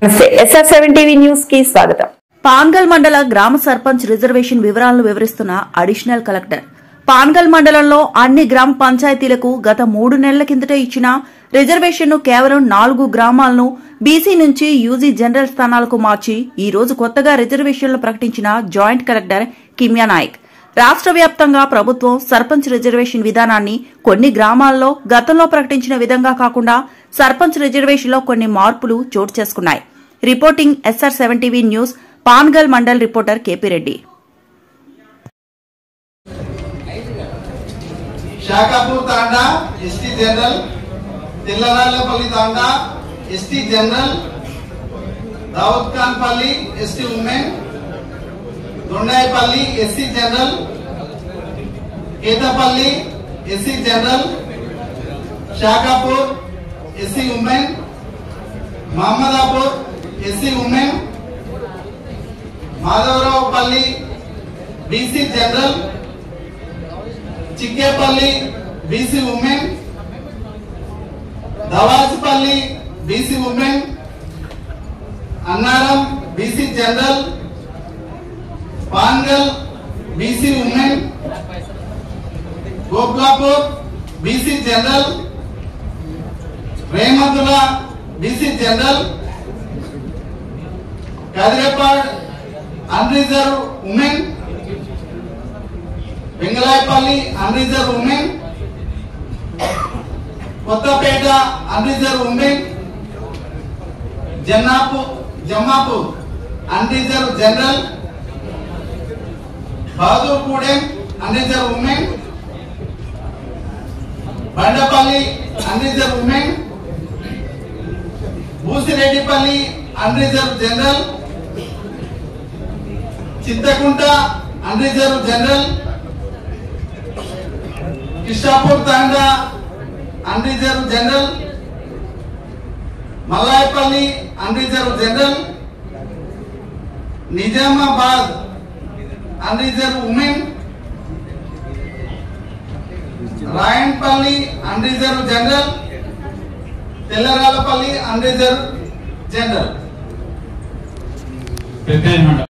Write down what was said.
SR7 TV news కి స్వాగతం. పాన్గల్ మండల గ్రామ సర్పంచ్ రిజర్వేషన్ వివరాలను వివరిస్తున్న అడిషనల్ కలెక్టర్. పాన్గల్ మండలంలో అన్ని గ్రామ పంచాయతీలకు గత 3 నెలల కిందట ఇచ్చిన రిజర్వేషన్ ను కేవలం 4 గ్రామాలను బీసీ నుంచి యూజీ జనరల్ స్థానాలకు మార్చి ఈ రోజు కొత్తగా రిజర్వేషన్లు ప్రకటించిన జాయింట్ కలెక్టర్ కిమ్యా నాయక్. రాష్ట్ర వ్యాప్తంగా ప్రభుత్వం సర్పంచ్ రిజర్వేషన్ విధానాన్ని కొన్ని గ్రామాల్లో గతంలో ప్రకటించిన విధంగా కాకుండా సర్పంచ్ రిజర్వేషన్లో కొన్ని మార్పులు చోటు చేసుకున్నాయి. Reporting SR7 TV news, Pangal mandal reporter KP Reddy. Shakapur Tanda ST general, तिल्लारालपल्ली तांडा ST general, Daud Khan Palli ST women, Dondaipalli SC general, Ketpalli SC general, Shakapur SC women, Mahmadapur SC women, Madhavraopalli BC general, Chikkepalli BC women, Davajpalli BC women, Annaram BC general, Pangal BC women, Gopalapur BC general, Remtula BC general, Kadrepad unreserved women, Vengalayapalli unreserved women, Kothapeta unreserved women, Jammapur unreserved general, Bahadurgudem unreserved women, Bandapalli unreserved women, Busireddypalli unreserved general, Chintakunta unreserved general, Kishapur Tanda unreserved general, Mallayapalli unreserved general, Nizamabad unreserved women, Rayanpalli unreserved general, Tellaralpalli unreserved general.